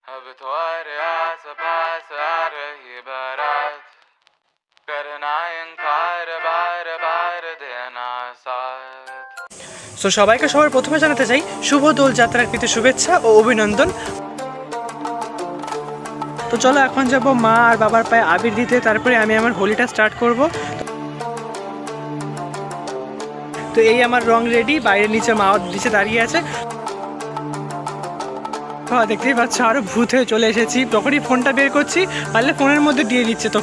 अब तुम्हारे आस-पास आ रही बारात, करना इनकार बार बार देना साथ। সো সবাইকে সবার প্রথমে জানাতে চাই শুভ দোল যাত্রার প্রীতি শুভেচ্ছা ও অভিনন্দন। তো চলো এখন যাব মা আর বাবার পায়ে আবির দিতে, তারপরে আমি আমার হোলিটা স্টার্ট করব। তো এই আমার রং রেডি, বাইরের নিচে মা নিচে দাঁড়িয়ে আছে। দেখতেই পাচ্ছ আরো ভূত হয়ে চলে এসেছি, তখনই ফোনটা বের করছি, পারলে ফোনের মধ্যে দিয়ে দিচ্ছে। তো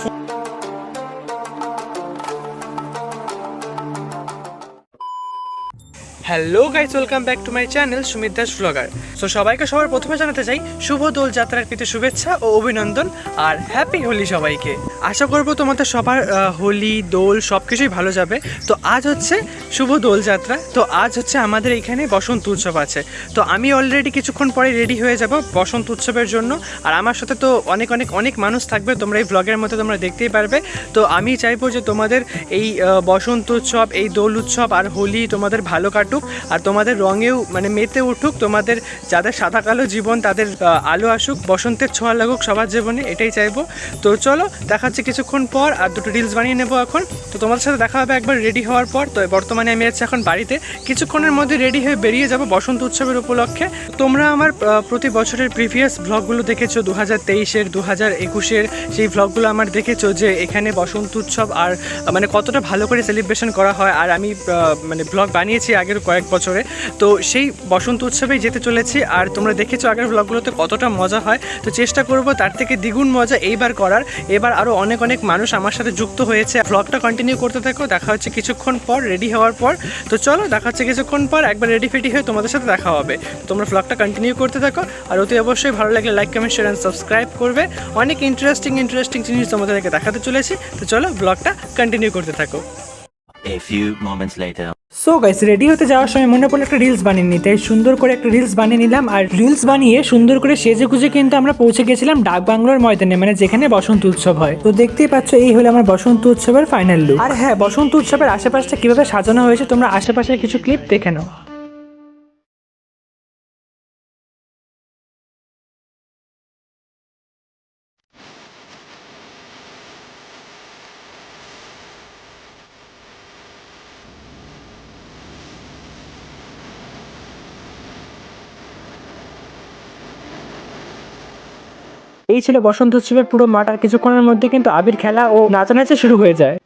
hello guys, welcome back to my channel Sumit Das blogger. So সবাইকে সবার প্রথমে জানাতে চাই শুভ দোল যাত্রার প্রীতি শুভেচ্ছা ও অভিনন্দন আর হ্যাপি হোলি সবাইকে। আশা করব তোমাদের সবার হোলি দোল সব কিছুই ভালো যাবে। তো আজ হচ্ছে শুভ দোল যাত্রা, তো আজ হচ্ছে আমাদের এখানে বসন্ত উৎসব আছে। তো আমি অলরেডি কিছুক্ষণ পরে রেডি হয়ে যাব বসন্ত উৎসবের জন্য, আর আমার সাথে তো অনেক অনেক অনেক মানুষ থাকবে, তোমরা এই ব্লগের মধ্যে তোমরা দেখতেই পারবে। তো আমি চাইবো যে তোমাদের এই বসন্ত উৎসব, এই দোল উৎসব আর হোলি তোমাদের ভালো কাটুক, আর তোমাদের রঙেও মানে মেতে উঠুক। তোমাদের যাদের সাদা কালো জীবন তাদের আলো আসুক, বসন্তের ছোঁয়া লাগুক সবার জীবনে, এটাই চাইবো। তো চলো দেখা হচ্ছে কিছুক্ষণ পর, আর দুটো রিলস বানিয়ে নেবো এখন। তো তোমাদের সাথে দেখা হবে একবার রেডি হওয়ার পর। তো বর্তমানে আমি আছি এখন বাড়িতে, কিছুক্ষণের মধ্যে রেডি হয়ে বেরিয়ে যাব বসন্ত উৎসবের উপলক্ষে। তোমরা আমার প্রতি বছরের প্রিভিয়াস ব্লগগুলো দেখেছো, 2023-এর 2021-এর সেই ব্লগগুলো আমার দেখেছো যে এখানে বসন্ত উৎসব আর মানে কতটা ভালো করে সেলিব্রেশন করা হয়। আর আমি মানে ব্লগ বানিয়েছি আগের কয়েক বছরে, তো সেই বসন্ত উৎসবেই যেতে চলেছি। আর তোমরা দেখেছো আগের ব্লগগুলোতে কতটা মজা হয়, তো চেষ্টা করব তার থেকে দ্বিগুণ মজা এইবার করার। এবার আরও অনেক অনেক মানুষ আমার সাথে যুক্ত হয়েছে। ব্লগটা কন্টিনিউ করতে থাকো, দেখা হচ্ছে কিছুক্ষণ পর রেডি হওয়ার পর। তো চলো দেখা হচ্ছে কিছুক্ষণ পর, একবার রেডি ফেডি হয়ে তোমাদের সাথে দেখা হবে। তোমরা ব্লগটা কন্টিনিউ করতে থাকো, আর অতি অবশ্যই ভালো লাগলে like comment share and subscribe করবে। অনেক ইন্টারেস্টিং জিনিস তোমাদেরকে দেখাতে চলেছি। তো চলো ব্লগটা কন্টিনিউ করতে থাকো। A few moments later. So guys, ready হতে যাওয়ার সময় মনে পড়লো একটা রিলস বানিয়ে নিতে, সুন্দর করে একটা রিলস বানিয়ে নিলাম। আর রিলস বানিয়ে সুন্দর করে সেজে গুজে কিন্তু আমরা পৌঁছে গেছিলাম ডাক বাংলোর ময়দানে, মানে যেখানে বসন্ত উৎসব হয়। তো দেখতেই পাচ্ছ এই হলো আমার বসন্ত উৎসবের ফাইনাল লুক। আর হ্যাঁ, বসন্ত উৎসবের আশেপাশটা কিভাবে সাজানো হয়েছে তোমরা আশেপাশের কিছু ক্লিপ দেখে নাও। এই ছিল বসন্ত উৎসবের পুরো মাঠ, আর কিছুক্ষণের মধ্যে কিন্তু আবির খেলা ও নাচানাচি শুরু হয়ে যায়।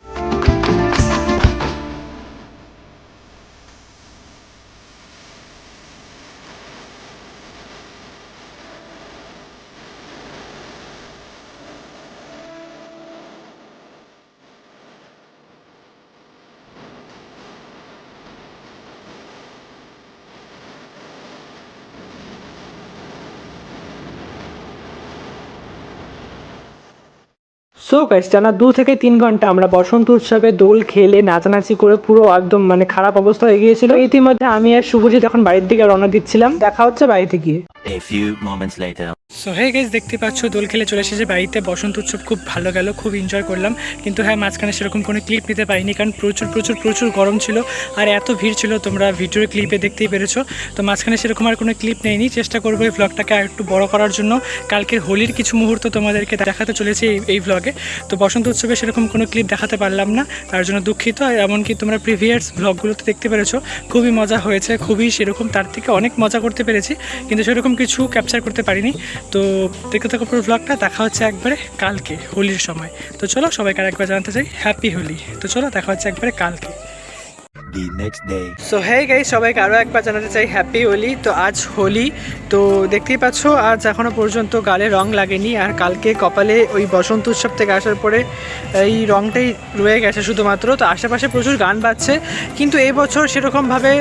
সো গাইস, টানা 2 থেকে 3 ঘন্টা আমরা বসন্ত উৎসবে দোল খেলে নাচানাচি করে পুরো একদম মানে খারাপ অবস্থা হয়ে গিয়েছিল। ইতিমধ্যে আমি আর শুভজিৎ এখন বাড়ির দিকে রওনা দিচ্ছিলাম, দেখা হচ্ছে বাড়িতে গিয়ে। A few moments later. So hey guys, দেখতে পাচ্ছ দোল খেলে চলে এসেছে বাড়িতে। বসন্ত উৎসব খুব ভালো গেল, খুব এনজয় করলাম। কিন্তু হ্যাঁ, মাঝখানে সেরকম কোনো ক্লিপ নিতে পারিনি, কারণ প্রচুর প্রচুর প্রচুর গরম ছিল আর এত ভিড় ছিল, তোমরা ভিডিওর ক্লিপে দেখতেই পেরেছো। তো মাঝখানে সেরকম আর কোনো ক্লিপ নেইনি। চেষ্টা করবো এই ব্লগটাকে আর একটু বড় করার জন্য। কালকের হোলির কিছু মুহূর্ত তোমাদেরকে দেখাতে চলেছি এই ব্লগে। তো বসন্ত উৎসবে সেরকম কোনো ক্লিপ দেখাতে পারলাম না, তার জন্য দুঃখিত। আর এমনকি তোমরা প্রিভিয়াস ব্লগগুলোতে দেখতে পেরেছো খুবই মজা হয়েছে, খুবই সেরকম তার থেকে অনেক মজা করতে পেরেছি, কিন্তু সেরকম কিছু ক্যাপচার করতে পারিনি। তো দেখতে থাকো পুরো ব্লগটা, দেখা হচ্ছে একবারে কালকে হোলির সময়। তো চলো সবাইকে আরেকবার জানাতে চাই হ্যাপি হোলি। তো চলো দেখা হচ্ছে একবারে কালকে। The next day. সো হ্যাঁ গাইস, সবাইকে আরও একবার জানাতে চাই হ্যাপি হোলি। তো আজ হোলি, তো দেখতেই পাচ্ছ আজ এখনও পর্যন্ত গালে রং লাগেনি, আর কালকে কপালে ওই বসন্ত উৎসব থেকে আসার পরে এই রংটাই রয়ে গেছে শুধুমাত্র। তো আশেপাশে প্রচুর গান বাজছে, কিন্তু এই বছর সেরকমভাবে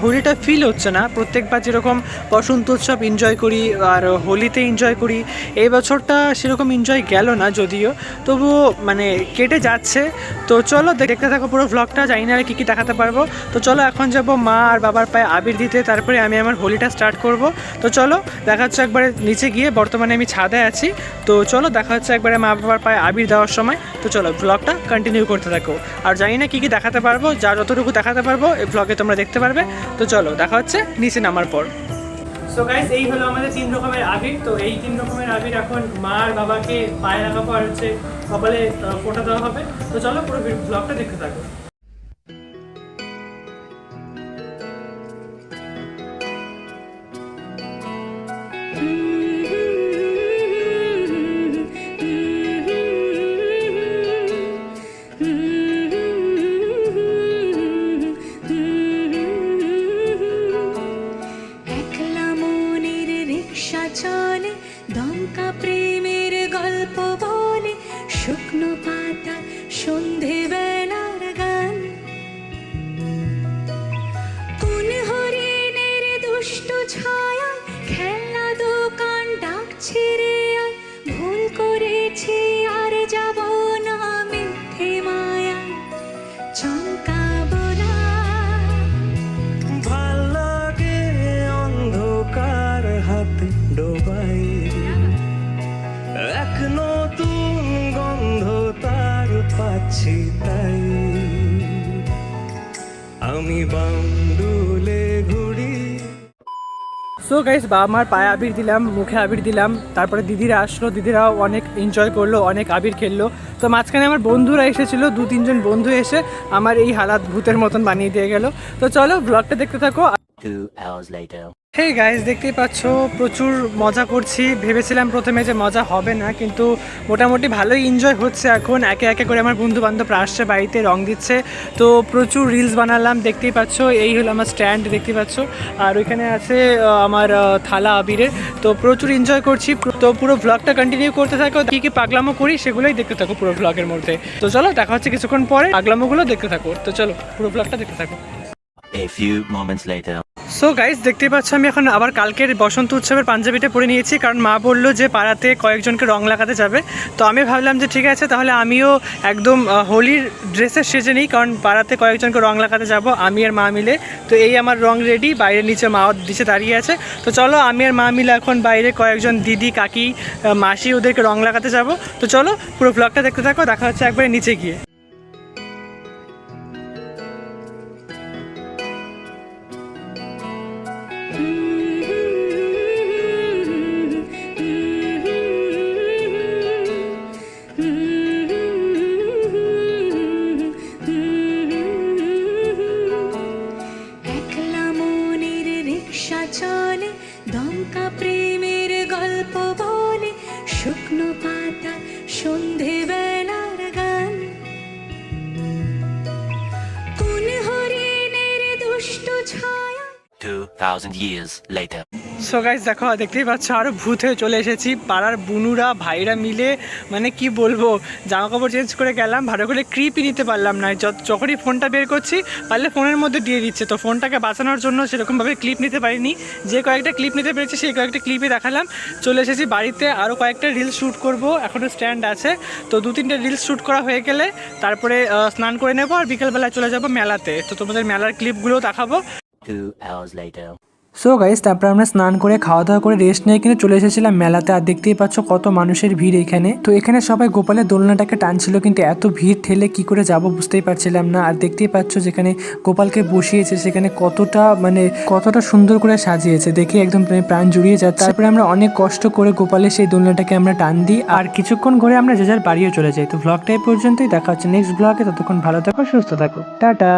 হোলিটা ফিল হচ্ছে না। প্রত্যেকবার যেরকম বসন্ত উৎসব এনজয় করি আর হোলিতে এনজয় করি, এই বছরটা সেরকম এনজয় গেল না যদিও, তবুও মানে কেটে যাচ্ছে। তো চলো দেখতে থাকো পুরো ব্লগটা, জানি না আর কী কী দেখাতে পারবো। তো চলো এখন যাব মা আর বাবার পায়ে আবির দিতে, তারপরে আমি আমার হোলিটা স্টার্ট করব। তো চলো দেখা হচ্ছে একবারে নিচে গিয়ে, বর্তমানে আমি ছাদে আছি। তো চলো দেখা হচ্ছে একবারে মা বাবার পায়ে আবির দেওয়ার সময়। তো চলো ব্লগটা কন্টিনিউ করতে থাকো, আর জানি না কী কী দেখাতে পারবো, যা যতটুকু দেখাতে পারবো এই ব্লগে তোমরা দেখতে পারবে। তো চলো দেখা হচ্ছে নিচে নামার পর। সো গাইস এই হলো আমাদের 3 রকমের আবির। তো এই 3 রকমের আবির এখন মা আর বাবাকে পায়ে লাগাবো আর হচ্ছে কপালে ফোঁটা দেওয়া হবে। তো চলো পুরো ব্লগটা দেখতে থাকো। একলা মনের রিক্সা চলে, দমকা প্রেমের গল্প বলে, শুকনো পাতা সন্ধে বেলার গান। কোন হরিণের দুষ্ট ছায়া, খেলনা দোকান ডাকছে রে আয়, ভুল করেছি আর যাব না মিথ্যে মায়া, চমকাবো না। ভাল লাগে অন্ধকার হাতে ডোবাই, এক নতুন গন্ধ তার পাচ্ছি তাই, আমি বান্দুলে ঘুরি। সো গাইস বাবা মার পায়ে আবির দিলাম, মুখে আবির দিলাম, তারপরে দিদিরা আসলো, দিদিরাও অনেক এনজয় করলো, অনেক আবির খেললো। তো মাঝখানে আমার বন্ধুরা এসেছিলো, 2-3 জন বন্ধু এসে আমার এই হালাত ভূতের মতন বানিয়ে দিয়ে গেল। তো চলো ব্লগটা দেখতে থাকো। 2 hours later. হেই গাইস দেখতেই পাচ্ছ প্রচুর মজা করছি। ভেবেছিলাম প্রথমে যে মজা হবে না, কিন্তু মোটামুটি ভালোই এনজয় হচ্ছে। এখন একে একে করে আমার বন্ধু বান্ধবরা আসছে, বাড়িতে রং দিচ্ছে। তো প্রচুর রিলস বানালাম, দেখতেই পাচ্ছ। এই হলো আমার স্ট্যান্ড, দেখতেই পাচ্ছ। আর ওইখানে আছে আমার থালা আবিরের। তো প্রচুর এনজয় করছি। তো পুরো ব্লগটা কন্টিনিউ করতে থাকো, কী কী পাগলামো করি সেগুলোই দেখতে থাকো পুরো ব্লগের মধ্যে। তো চলো দেখা হচ্ছে কিছুক্ষণ পরে, পাগলামোগুলো দেখতে থাকো। তো চলো পুরো ব্লগটা দেখতে থাকো। A few moments later. So guys দেখতেই পাচ্ছ আমি এখন আবার কালকের বসন্ত উৎসবের পাঞ্জাবিটা পরে নিয়েছি, কারণ মা বললো যে পাড়াতে কয়েকজনকে রং লাগাতে যাবে। তো আমি ভাবলাম যে ঠিক আছে, তাহলে আমিও একদম হোলির ড্রেসে সেজে নিই, কারণ পাড়াতে কয়েকজনকে রং লাগাতে যাব আমি আর মা মিলে। তো এই আমার রং রেডি, বাইরের নিচে মাও নিচে দাঁড়িয়ে আছে। তো চলো আমি আর মা মিলে এখন বাইরে কয়েকজন দিদি, কাকি, মাসি ওদেরকে রং লাগাতে যাব। তো চলো পুরো ব্লগটা দেখতে থাকো, দেখা হচ্ছে একবারে নিচে গিয়ে। একলা মনের রিক্সা চলে, দমকা প্রেমের গল্প বলে, শুকনো পাতা সন্ধে বেলার গান। কোন হরিণের দুষ্ট ছায়া। 2000 years later. সো গাইস দেখো দেখতেই পাচ্ছ আরও ভূত হয়ে চলে এসেছি। পাড়ার বুনুরা ভাইরা মিলে মানে কি বলবো, জামা কাপড় চেঞ্জ করে গেলাম, ভালো করে ক্লিপই নিতে পারলাম না। যখনই ফোনটা বের করছি পারলে ফোনের মধ্যে দিয়ে দিচ্ছে। তো ফোনটাকে বাঁচানোর জন্য সেরকমভাবে ক্লিপ নিতে পারিনি, যে কয়েকটা ক্লিপ নিতে পেরেছি সেই কয়েকটা ক্লিপই দেখালাম। চলে এসেছি বাড়িতে, আরও কয়েকটা রিলস শ্যুট করব, এখনও স্ট্যান্ড আছে। তো 2-3টে রিলস শ্যুট করা হয়ে গেলে তারপরে স্নান করে নেবো আর বিকেলবেলায় চলে যাব মেলাতে। তো তোমাদের মেলার ক্লিপগুলোও দেখাবো। 2 hours later. সো গাইস তারপর আমরা স্নান করে খাওয়া দাওয়া করে রেস্ট নিয়ে কিন্তু চলে এসেছিলাম মেলাতে। আর দেখতেই পাচ্ছ কত মানুষের ভিড় এখানে। তো এখানে সবাই গোপালের দোলনাটাকে টানছিল, কিন্তু এত ভিড় ঠেলে কি করে যাব বুঝতেই পারছিলাম না। আর দেখতেই পাচ্ছ যেখানে গোপালকে বসিয়েছে সেখানে কতটা সুন্দর করে সাজিয়েছে, দেখে একদম প্রাণ জুড়িয়ে যাচ্ছে। তারপরে আমরা অনেক কষ্ট করে গোপালের সেই দোলনাটাকে আমরা টান দিই, আর কিছুক্ষণ ঘুরে আমরা যে যার বাড়িও চলে যাই। তো ব্লগটা এই পর্যন্তই, দেখা হচ্ছে নেক্সট ব্লগে। ততক্ষণ ভালো থাকো, সুস্থ থাকো, টাটা।